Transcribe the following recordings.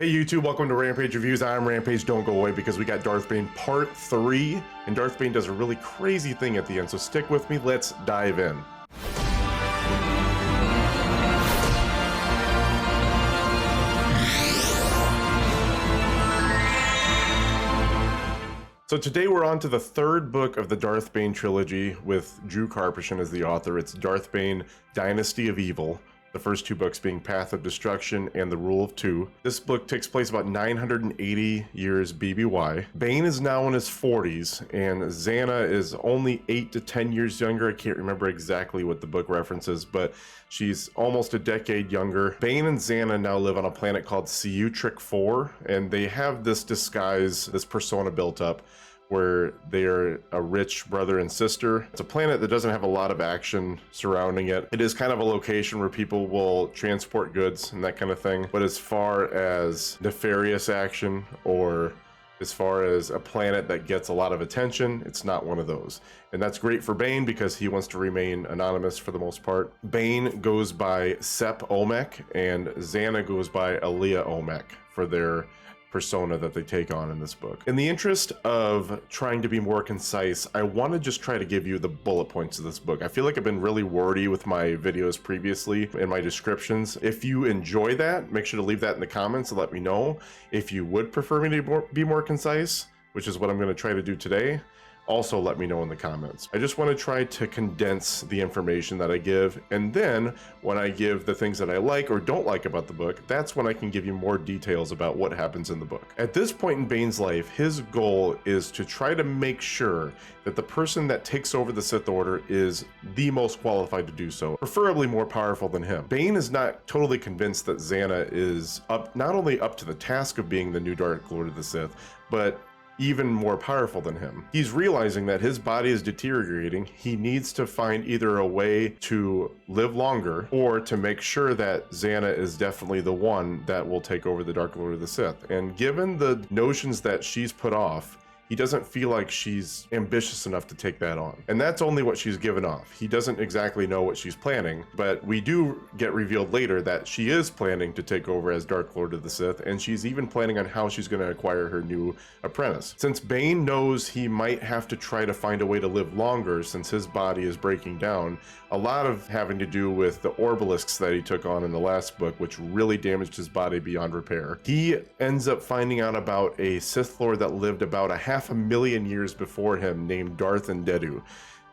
Hey YouTube, welcome to Rampage Reviews. I'm Rampage. Don't go away because we got Darth Bane Part 3, and Darth Bane does a really crazy thing at the end, so stick with me. Let's dive in. So today we're on to the third book of the Darth Bane trilogy with Drew Karpyshyn as the author. It's Darth Bane, Dynasty of Evil. The first two books being Path of Destruction and The Rule of Two. This book takes place about 980 years BBY. Bane is now in his 40s, and Xana is only 8 to 10 years younger. I can't remember exactly what the book references, but she's almost a decade younger. Bane and Xana now live on a planet called Ciutric 4, and they have this disguise, this persona built up, where they are a rich brother and sister. It's a planet that doesn't have a lot of action surrounding it. It is kind of a location where people will transport goods and that kind of thing. But as far as nefarious action or as far as a planet that gets a lot of attention, it's not one of those. And that's great for Bane because he wants to remain anonymous for the most part. Bane goes by Sep Omek and Xana goes by Alia Omek for their persona that they take on in this book. In the interest of trying to be more concise, I want to just try to give you the bullet points of this book. I feel like I've been really wordy with my videos previously in my descriptions. If you enjoy that, make sure to leave that in the comments and let me know. If you would prefer me to be more concise, which is what I'm going to try to do today, also let me know in the comments. I just want to try to condense the information that I give, and then when I give the things that I like or don't like about the book, that's when I can give you more details about what happens in the book. At this point in Bane's life, his goal is to try to make sure that the person that takes over the Sith Order is the most qualified to do so, preferably more powerful than him. Bane is not totally convinced that Xana is not only up to the task of being the new Dark Lord of the Sith, but even more powerful than him. He's realizing that his body is deteriorating. He needs to find either a way to live longer or to make sure that Xana is definitely the one that will take over the Dark Lord of the Sith. And given the notions that she's put off, he doesn't feel like she's ambitious enough to take that on. And that's only what she's given off. He doesn't exactly know what she's planning, but we do get revealed later that she is planning to take over as Dark Lord of the Sith, and she's even planning on how she's going to acquire her new apprentice. Since Bane knows he might have to try to find a way to live longer since his body is breaking down, a lot of having to do with the orbalisks that he took on in the last book, which really damaged his body beyond repair. He ends up finding out about a Sith Lord that lived about a 500,000 years before him named Darth Endedu.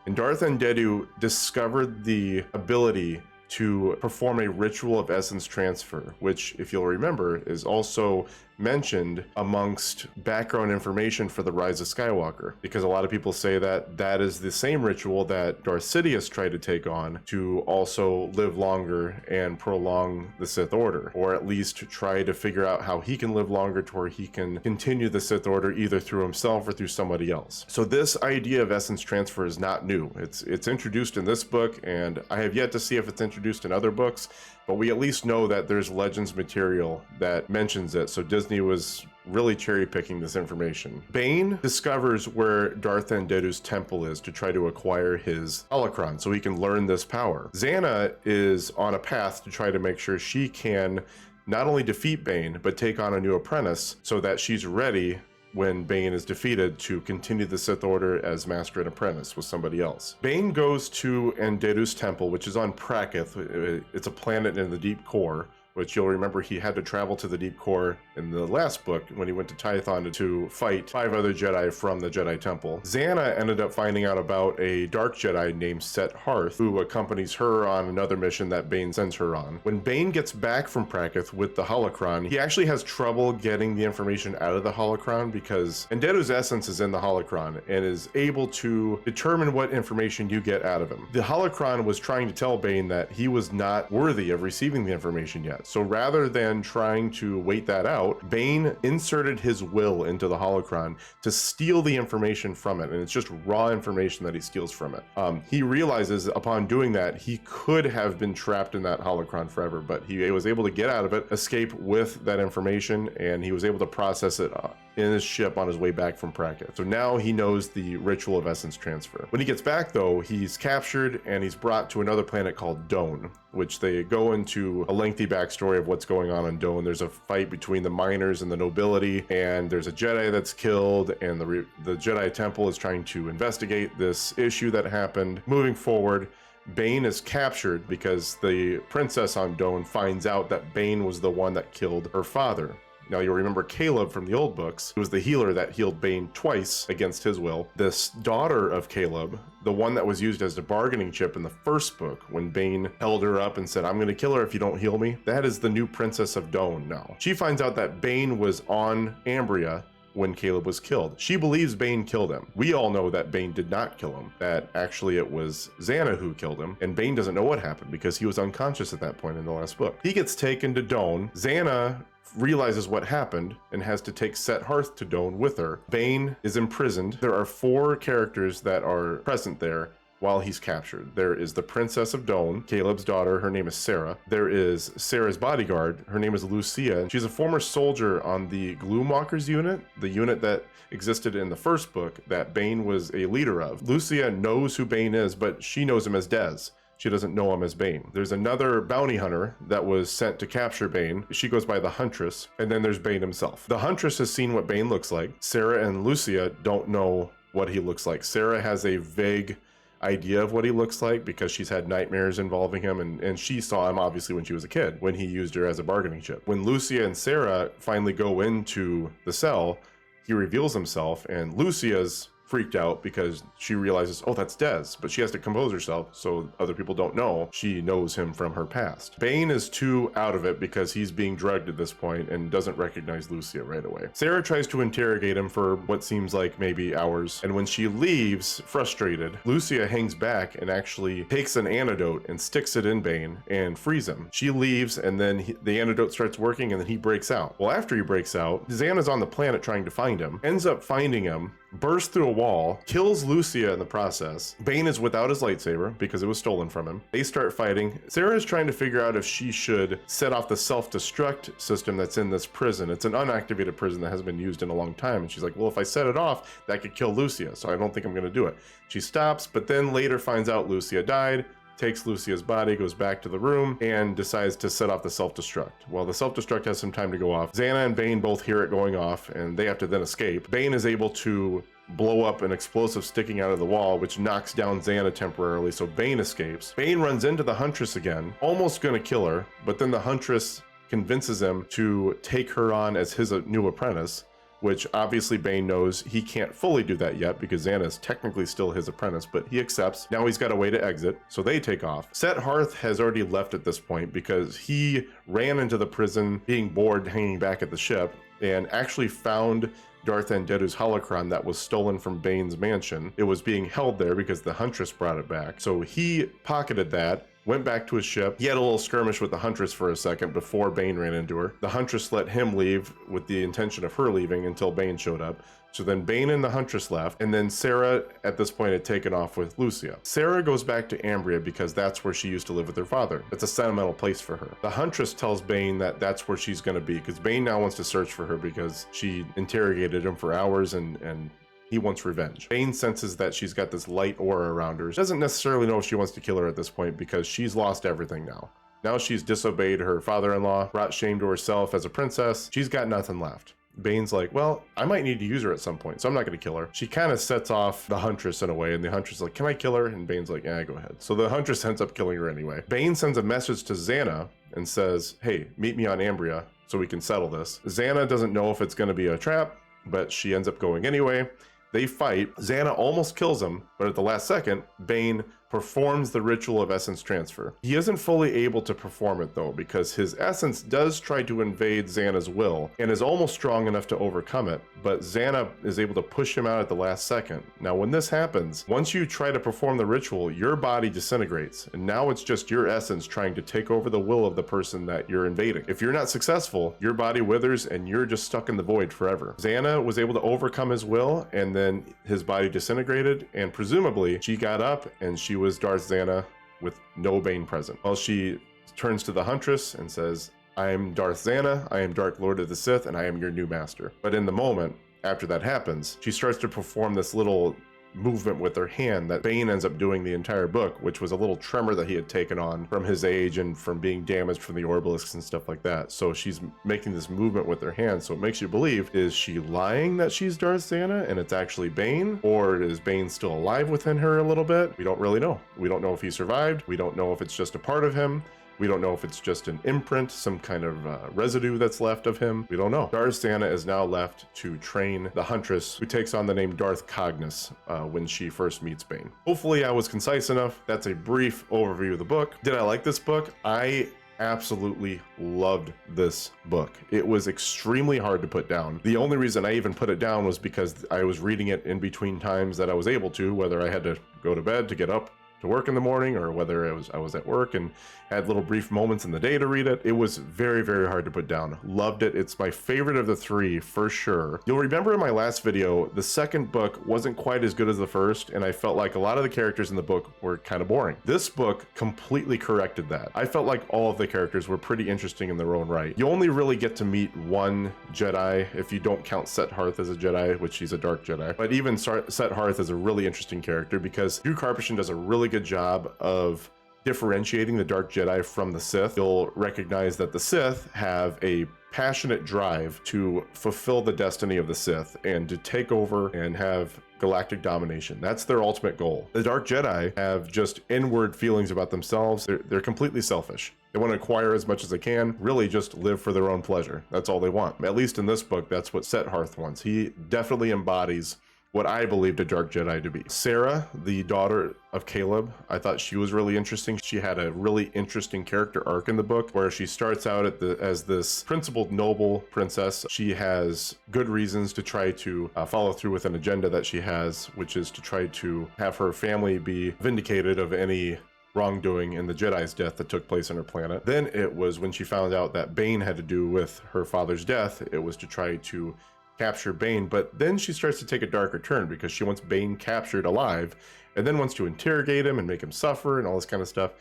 And Darth Endedu discovered the ability to perform a ritual of essence transfer, which, if you'll remember, is also mentioned amongst background information for the Rise of Skywalker, because a lot of people say that that is the same ritual that Darth Sidious tried to take on to also live longer and prolong the Sith Order, or at least try to figure out how he can live longer to where he can continue the Sith Order either through himself or through somebody else. So this idea of essence transfer is not new. It's introduced in this book, and I have yet to see if it's introduced in other books, but we at least know that there's Legends material that mentions it, so Disney was really cherry-picking this information. Bane discovers where Darth Endedu's temple is to try to acquire his holocron so he can learn this power. Xana is on a path to try to make sure she can not only defeat Bane, but take on a new apprentice so that she's ready when Bane is defeated to continue the Sith Order as master and apprentice with somebody else. Bane goes to Endedu's temple, which is on Prakith. It's a planet in the deep core, which you'll remember he had to travel to the deep core in the last book when he went to Tython to fight 5 other Jedi from the Jedi Temple. Xana ended up finding out about a dark Jedi named Set Hearth, who accompanies her on another mission that Bane sends her on. When Bane gets back from Prakith with the holocron, he actually has trouble getting the information out of the holocron because Endedu's essence is in the holocron and is able to determine what information you get out of him. The holocron was trying to tell Bane that he was not worthy of receiving the information yet. So rather than trying to wait that out, Bane inserted his will into the holocron to steal the information from it, and it's just raw information that he steals from it. He realizes upon doing that, he could have been trapped in that holocron forever, but he was able to get out of it, escape with that information, and he was able to process it in his ship on his way back from practice. So now he knows the ritual of essence transfer. When he gets back though, he's captured and he's brought to another planet called Done, which they go into a lengthy backstory of what's going on Done. There's a fight between the miners and the nobility, and there's a Jedi that's killed, and the Jedi Temple is trying to investigate this issue that happened. Moving forward, Bane is captured because the princess on Done finds out that Bane was the one that killed her father. Now you'll remember Caleb from the old books. It was the healer that healed Bane twice against his will. This daughter of Caleb, the one that was used as a bargaining chip in the first book when Bane held her up and said, I'm going to kill her if you don't heal me, that is the new princess of Done now. She finds out that Bane was on Ambria when Caleb was killed. She believes Bane killed him. We all know that Bane did not kill him, that actually it was Xana who killed him, and Bane doesn't know what happened because he was unconscious at that point in the last book. He gets taken to Done. Xana realizes what happened and has to take Set Hearth to Done with her. Bane is imprisoned. There are 4 characters that are present there while he's captured. There is the Princess of Done, Caleb's daughter. Her name is Sarah. There is Sarah's bodyguard. Her name is Lucia. She's a former soldier on the Gloomwalkers unit, the unit that existed in the first book that Bane was a leader of. Lucia knows who Bane is, but she knows him as Dez. She doesn't know him as Bane. There's another bounty hunter that was sent to capture Bane. She goes by the Huntress, and then there's Bane himself. The Huntress has seen what Bane looks like. Sarah and Lucia don't know what he looks like. Sarah has a vague idea of what he looks like because she's had nightmares involving him, and she saw him obviously when she was a kid, when he used her as a bargaining chip. When Lucia and Sarah finally go into the cell, he reveals himself, and Lucia's freaked out because she realizes, oh, that's Dez, but she has to compose herself so other people don't know she knows him from her past. Bane is too out of it because he's being drugged at this point and doesn't recognize Lucia right away. Sarah tries to interrogate him for what seems like maybe hours, and when she leaves, frustrated, Lucia hangs back and actually takes an antidote and sticks it in Bane and frees him. She leaves, and then the antidote starts working, and then he breaks out. Well, after he breaks out, Xana's on the planet trying to find him, ends up finding him, bursts through a wall, kills Lucia in the process. Bane is without his lightsaber because it was stolen from him. They start fighting. Sarah is trying to figure out if she should set off the self-destruct system that's in this prison. It's an unactivated prison that hasn't been used in a long time. And she's like, well, if I set it off, that could kill Lucia. So I don't think I'm going to do it. She stops, but then later finds out Lucia died, takes Lucia's body, goes back to the room, and decides to set off the self-destruct. Well, the self-destruct has some time to go off. Xana and Bane both hear it going off, and they have to then escape. Bane is able to blow up an explosive sticking out of the wall, which knocks down Xana temporarily, so Bane escapes. Bane runs into the Huntress again, almost gonna kill her, but then the Huntress convinces him to take her on as his new apprentice, which obviously Bane knows he can't fully do that yet because Xana is technically still his apprentice, but he accepts. Now he's got a way to exit, so they take off. Set Hearth has already left at this point because he ran into the prison being bored hanging back at the ship and actually found Darth Andedu's holocron that was stolen from Bane's mansion. It was being held there because the Huntress brought it back. So he pocketed that, went back to his ship. He had a little skirmish with the Huntress for a second before Bane ran into her. The Huntress let him leave with the intention of her leaving until Bane showed up. So then Bane and the Huntress left, and then Sarah at this point had taken off with Lucia. Sarah goes back to Ambria because that's where she used to live with her father. It's a sentimental place for her. The Huntress tells Bane that that's where she's going to be because Bane now wants to search for her because she interrogated him for hours and he wants revenge. Bane senses that she's got this light aura around her. She doesn't necessarily know if she wants to kill her at this point because she's lost everything now. Now she's disobeyed her father-in-law, brought shame to herself as a princess. She's got nothing left. Bane's like, well, I might need to use her at some point, so I'm not going to kill her. She kind of sets off the Huntress in a way, and the Huntress is like, can I kill her? And Bane's like, yeah, go ahead. So the Huntress ends up killing her anyway. Bane sends a message to Xana and says, hey, meet me on Ambria so we can settle this. Xana doesn't know if it's going to be a trap, but she ends up going anyway. They fight. Xana almost kills him, but at the last second, Bane performs the ritual of essence transfer. He isn't fully able to perform it though, because his essence does try to invade Xana's will and is almost strong enough to overcome it, but Xana is able to push him out at the last second. Now when this happens, once you try to perform the ritual, your body disintegrates, and now it's just your essence trying to take over the will of the person that you're invading. If you're not successful, your body withers and you're just stuck in the void forever. Xana was able to overcome his will, and then his body disintegrated, and presumably she got up and she was Darth Xana with no Bane present. Well, she turns to the Huntress and says, I am Darth Xana, I am Dark Lord of the Sith, and I am your new master. But in the moment, after that happens, she starts to perform this little movement with her hand that Bane ends up doing the entire book, which was a little tremor that he had taken on from his age and from being damaged from the orbalisks and stuff like that. So she's making this movement with her hand, so it makes you believe, is she lying that she's Darth Zana and it's actually Bane, or is Bane still alive within her a little bit? We don't really know. We don't know if he survived. We don't know if it's just a part of him. We don't know if it's just an imprint, some kind of residue that's left of him. We don't know. Darth Zana is now left to train the Huntress, who takes on the name Darth Cognis when she first meets Bane. Hopefully I was concise enough. That's a brief overview of the book. Did I like this book? I absolutely loved this book. It was extremely hard to put down. The only reason I even put it down was because I was reading it in between times that I was able to, whether I had to go to bed to get up to work in the morning, or whether I was at work and had little brief moments in the day to read it. It was very, very hard to put down. Loved it. It's my favorite of the three for sure. You'll remember in my last video, the second book wasn't quite as good as the first, and I felt like a lot of the characters in the book were kind of boring. This book completely corrected that. I felt like all of the characters were pretty interesting in their own right. You only really get to meet one Jedi if you don't count Set Hearth as a Jedi, which she's a dark Jedi. But even Set Hearth is a really interesting character because Drew Karpyshyn does a really good job of differentiating the dark Jedi from the Sith. You'll recognize that the Sith have a passionate drive to fulfill the destiny of the Sith and to take over and have galactic domination. That's their ultimate goal. The dark Jedi have just inward feelings about themselves. They're completely selfish. They want to acquire as much as they can, really just live for their own pleasure. That's all they want. At least in this book, that's what Set Hearth wants. He definitely embodies what I believed a dark Jedi to be. Sarah, the daughter of Caleb, I thought she was really interesting. She had a really interesting character arc in the book where she starts out as this principled noble princess. She has good reasons to try to follow through with an agenda that she has, which is to try to have her family be vindicated of any wrongdoing in the Jedi's death that took place on her planet. Then it was when she found out that Bane had to do with her father's death, it was to try to capture Bane, but then she starts to take a darker turn because she wants Bane captured alive and then wants to interrogate him and make him suffer and all this kind of stuff.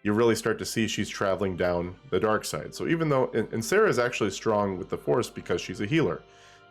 You really start to see she's traveling down the dark side. So even though, and Sarah is actually strong with the Force because she's a healer.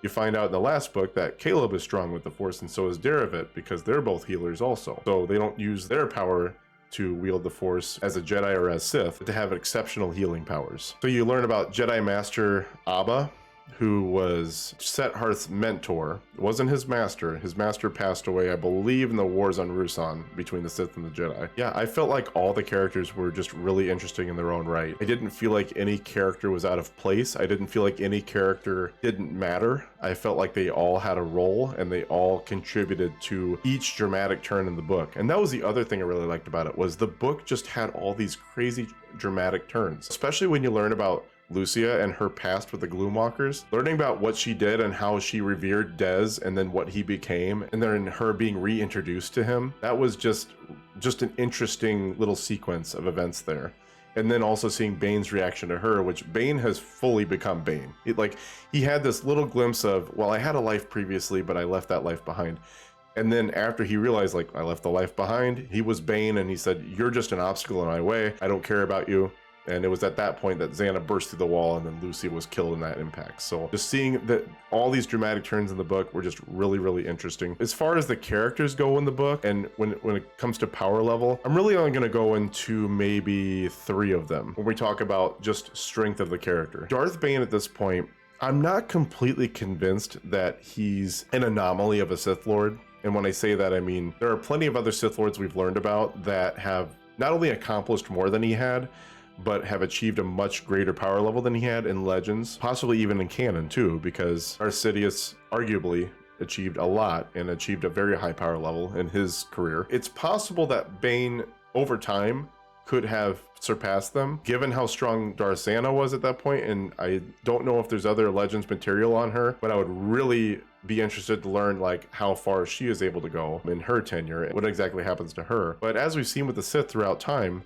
You find out in the last book that Caleb is strong with the Force and so is Daravit because they're both healers also. So they don't use their power to wield the Force as a Jedi or as Sith, but to have exceptional healing powers. So you learn about Jedi Master Abba, who was Set Hearth's mentor. It wasn't his master. His master passed away, I believe, in the wars on Ruusan between the Sith and the Jedi. Yeah, I felt like all the characters were just really interesting in their own right. I didn't feel like any character was out of place. I didn't feel like any character didn't matter. I felt like they all had a role and they all contributed to each dramatic turn in the book. And that was the other thing I really liked about it, was the book just had all these crazy dramatic turns, especially when you learn about Lucia and her past with the Gloomwalkers, learning about what she did and how she revered Dez and then what he became, and then her being reintroduced to him. That was just an interesting little sequence of events there. And then also seeing Bane's reaction to her, which Bane has fully become Bane. He had this little glimpse of, well, I had a life previously, but I left that life behind. And then after he realized, like, I left the life behind, he was Bane and he said, you're just an obstacle in my way. I don't care about you. And it was at that point that Zana burst through the wall and then Lucy was killed in that impact. So just seeing that all these dramatic turns in the book were just really, really interesting. As far as the characters go in the book, and when it comes to power level, I'm really only going to go into maybe 3 of them when we talk about just strength of the character. Darth Bane at this point, I'm not completely convinced that he's an anomaly of a Sith Lord. And when I say that, I mean, there are plenty of other Sith Lords we've learned about that have not only accomplished more than he had, but have achieved a much greater power level than he had in Legends, possibly even in Canon too, because Darth Sidious arguably achieved a lot and achieved a very high power level in his career. It's possible that Bane, over time, could have surpassed them, given how strong Darth Zana was at that point, and I don't know if there's other Legends material on her, but I would really be interested to learn like how far she is able to go in her tenure, what exactly happens to her. But as we've seen with the Sith throughout time,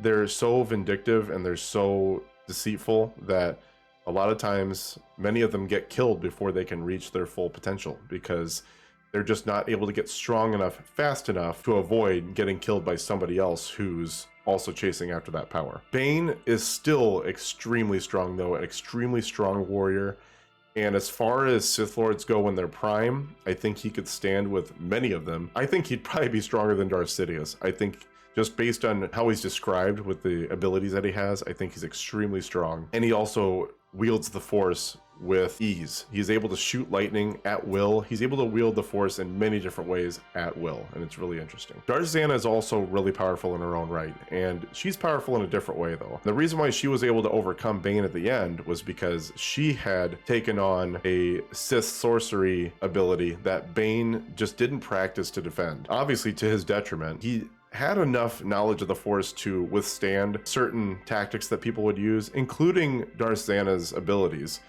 they're so vindictive and they're so deceitful that a lot of times many of them get killed before they can reach their full potential because they're just not able to get strong enough fast enough to avoid getting killed by somebody else who's also chasing after that power. Bane is still extremely strong though, an extremely strong warrior. And as far as Sith Lords go in their prime, I think he could stand with many of them. I think he'd probably be stronger than Darth Sidious. I think just based on how he's described with the abilities that he has, I think he's extremely strong. And he also wields the Force with ease. He's able to shoot lightning at will. He's able to wield the Force in many different ways at will, and it's really interesting. Darth Zana is also really powerful in her own right, and she's powerful in a different way though. The reason why she was able to overcome Bane at the end was because she had taken on a Sith sorcery ability that Bane just didn't practice to defend. Obviously to his detriment. He had enough knowledge of the Force to withstand certain tactics that people would use, including Darth Zana's abilities.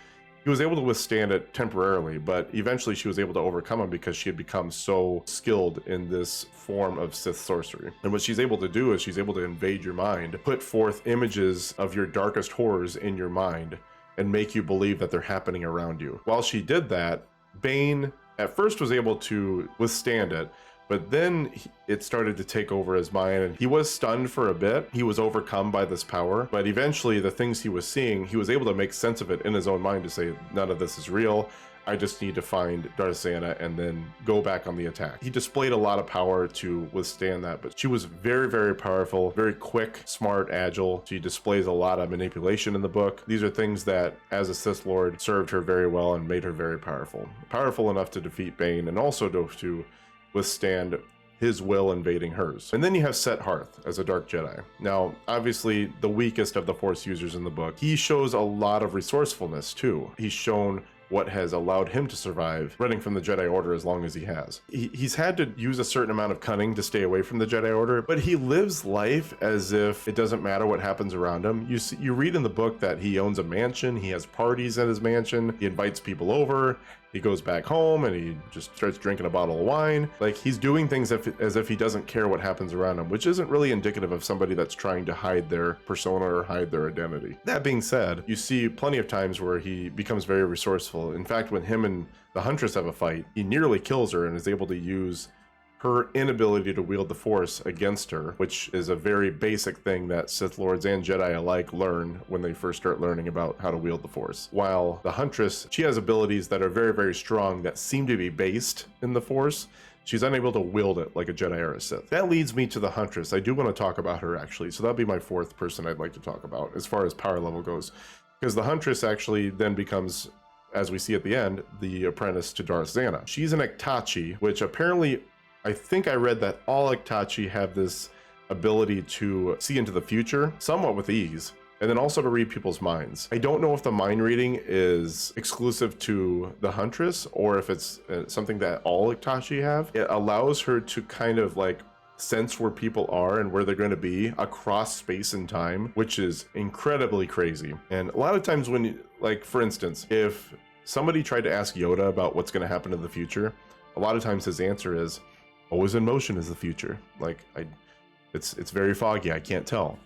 He was able to withstand it temporarily, but eventually she was able to overcome him because she had become so skilled in this form of Sith sorcery. And what she's able to do is she's able to invade your mind, put forth images of your darkest horrors in your mind, and make you believe that they're happening around you. While she did that, Bane at first was able to withstand it, but then it started to take over his mind, and he was stunned for a bit. He was overcome by this power, but eventually the things he was seeing, he was able to make sense of it in his own mind to say, none of this is real. I just need to find Darth Zana and then go back on the attack. He displayed a lot of power to withstand that, but she was very, very powerful, very quick, smart, agile. She displays a lot of manipulation in the book. These are things that, as a Sith Lord, served her very well and made her very powerful. Powerful enough to defeat Bane and also to withstand his will invading hers. And then you have Set Hearth as a Dark Jedi. Now, obviously the weakest of the Force users in the book. He shows a lot of resourcefulness too. He's shown what has allowed him to survive running from the Jedi Order as long as he has. He's had to use a certain amount of cunning to stay away from the Jedi Order, but he lives life as if it doesn't matter what happens around him. You read in the book that he owns a mansion, he has parties at his mansion, he invites people over, he goes back home and he just starts drinking a bottle of wine. Like, he's doing things as if he doesn't care what happens around him, which isn't really indicative of somebody that's trying to hide their persona or hide their identity. That being said, you see plenty of times where he becomes very resourceful. In fact, when him and the Huntress have a fight, he nearly kills her and is able to use her inability to wield the Force against her, which is a very basic thing that Sith Lords and Jedi alike learn when they first start learning about how to wield the Force. While the Huntress, she has abilities that are very, very strong that seem to be based in the Force. She's unable to wield it like a Jedi or a Sith. That leads me to the Huntress. I do want to talk about her actually, so that'll be my fourth person I'd like to talk about as far as power level goes. Because the Huntress actually then becomes, as we see at the end, the apprentice to Darth Zana. She's an Ektachi, which apparently, I think I read that all Ektachi have this ability to see into the future, somewhat with ease, and then also to read people's minds. I don't know if the mind reading is exclusive to the Huntress or if it's something that all Ektachi have. It allows her to kind of like sense where people are and where they're going to be across space and time, which is incredibly crazy. And a lot of times when, like, for instance, if somebody tried to ask Yoda about what's going to happen in the future, a lot of times his answer is, always in motion is the future. Like, it's very foggy, I can't tell.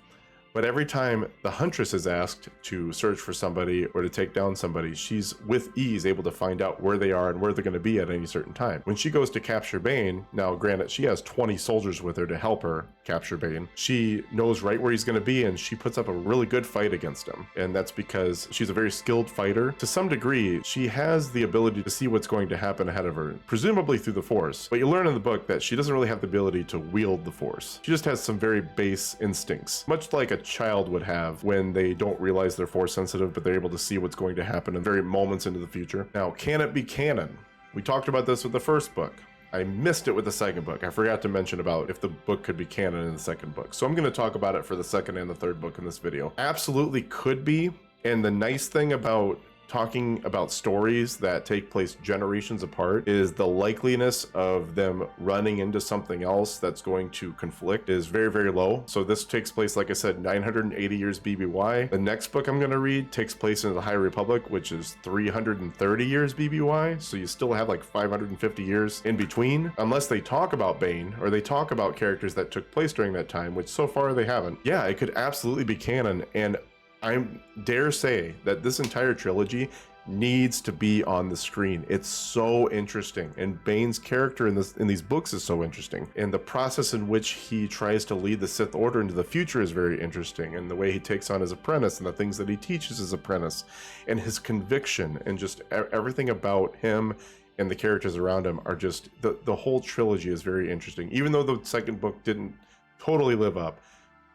But every time the Huntress is asked to search for somebody or to take down somebody, she's with ease able to find out where they are and where they're going to be at any certain time. When she goes to capture Bane, now granted, she has 20 soldiers with her to help her capture Bane. She knows right where he's going to be and she puts up a really good fight against him. And that's because she's a very skilled fighter. To some degree, she has the ability to see what's going to happen ahead of her, presumably through the Force. But you learn in the book that she doesn't really have the ability to wield the Force. She just has some very base instincts, much like a child would have when they don't realize they're Force sensitive, but they're able to see what's going to happen in very moments into the future. Now, can it be canon? We talked about this with the first book. I missed it with the second book. I forgot to mention about if the book could be canon in the second book. So I'm going to talk about it for the second and the third book in this video. Absolutely could be. And the nice thing about talking about stories that take place generations apart is the likeliness of them running into something else that's going to conflict is very, very low. So this takes place, like I said, 980 years BBY. The next book I'm going to read takes place in the High Republic, which is 330 years BBY. So you still have like 550 years in between, unless they talk about Bane or they talk about characters that took place during that time, which so far they haven't. Yeah, it could absolutely be canon. And I dare say that this entire trilogy needs to be on the screen. It's so interesting, and Bane's character in these books is so interesting, and the process in which he tries to lead the Sith Order into the future is very interesting, and the way he takes on his apprentice and the things that he teaches his apprentice and his conviction and just everything about him and the characters around him are just, the whole trilogy is very interesting. Even though the second book didn't totally live up,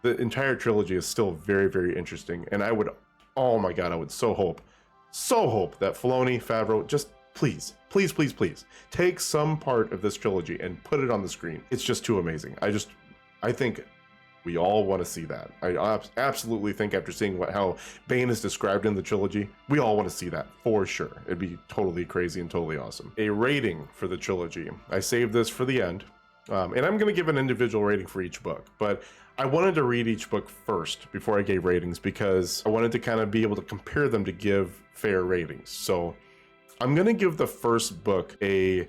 the entire trilogy is still very, very interesting. And I would, oh my God, I would so hope that Filoni, Favreau, just please take some part of this trilogy and put it on the screen. It's just too amazing. I think we all want to see that. I absolutely think after seeing how Bane is described in the trilogy, we all want to see that for sure. It'd be totally crazy and totally awesome. A rating for the trilogy. I saved this for the end, and I'm going to give an individual rating for each book, but I wanted to read each book first before I gave ratings because I wanted to kind of be able to compare them to give fair ratings. So I'm going to give the first book an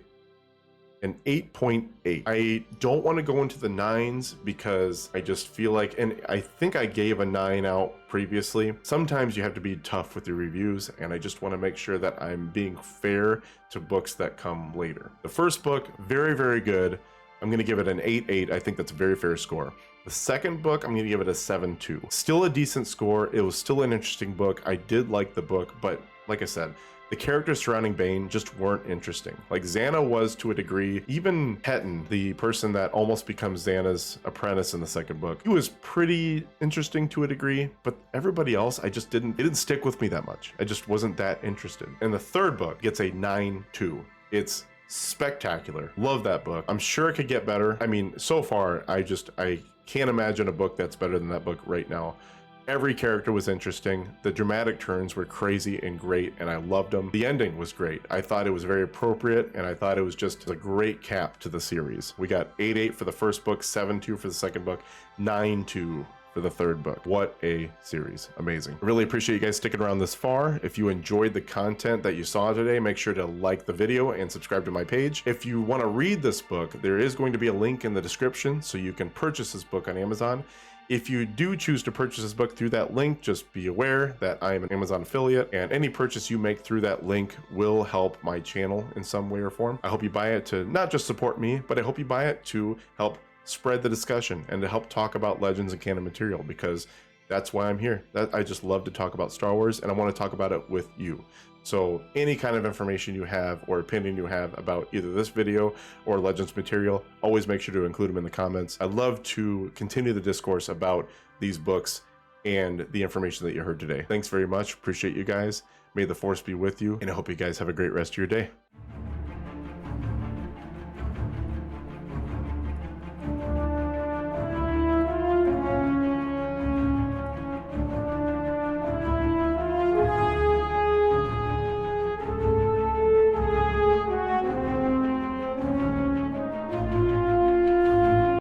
8.8. I don't want to go into the 9s because I just feel like, and I think I gave a 9 out previously. Sometimes you have to be tough with your reviews, and I just want to make sure that I'm being fair to books that come later. The first book, very, very good. I'm going to give it an 8.8. I think that's a very fair score. The second book, I'm going to give it a 7.2. Still a decent score. It was still an interesting book. I did like the book, but like I said, the characters surrounding Bane just weren't interesting. Like Xana was to a degree. Even Hetton, the person that almost becomes Xana's apprentice in the second book, he was pretty interesting to a degree, but everybody else, it didn't stick with me that much. I just wasn't that interested. And the third book gets a 9.2. It's spectacular. Love that book. I'm sure it could get better. I mean, so far, I can't imagine a book that's better than that book right now. Every character was interesting. The dramatic turns were crazy and great, and I loved them. The ending was great. I thought it was very appropriate, and I thought it was just a great cap to the series. We got 8.8 for the first book, 7.2 for the second book, 9.2 for the third book. What a series. Amazing. I really appreciate you guys sticking around this far. If you enjoyed the content that you saw today, make sure to like the video and subscribe to my page. If you want to read this book, there is going to be a link in the description so you can purchase this book on Amazon. If you do choose to purchase this book through that link, just be aware that I am an Amazon affiliate, and any purchase you make through that link will help my channel in some way or form. I hope you buy it to not just support me, but I hope you buy it to help spread the discussion and to help talk about Legends and canon material, because that's why I'm here. I just love to talk about Star Wars, and I want to talk about it with you. So any kind of information you have or opinion you have about either this video or Legends material, always make sure to include them in the comments. I'd love to continue the discourse about these books and the information that you heard today. Thanks very much. Appreciate you guys. May the Force be with you, and I hope you guys have a great rest of your day.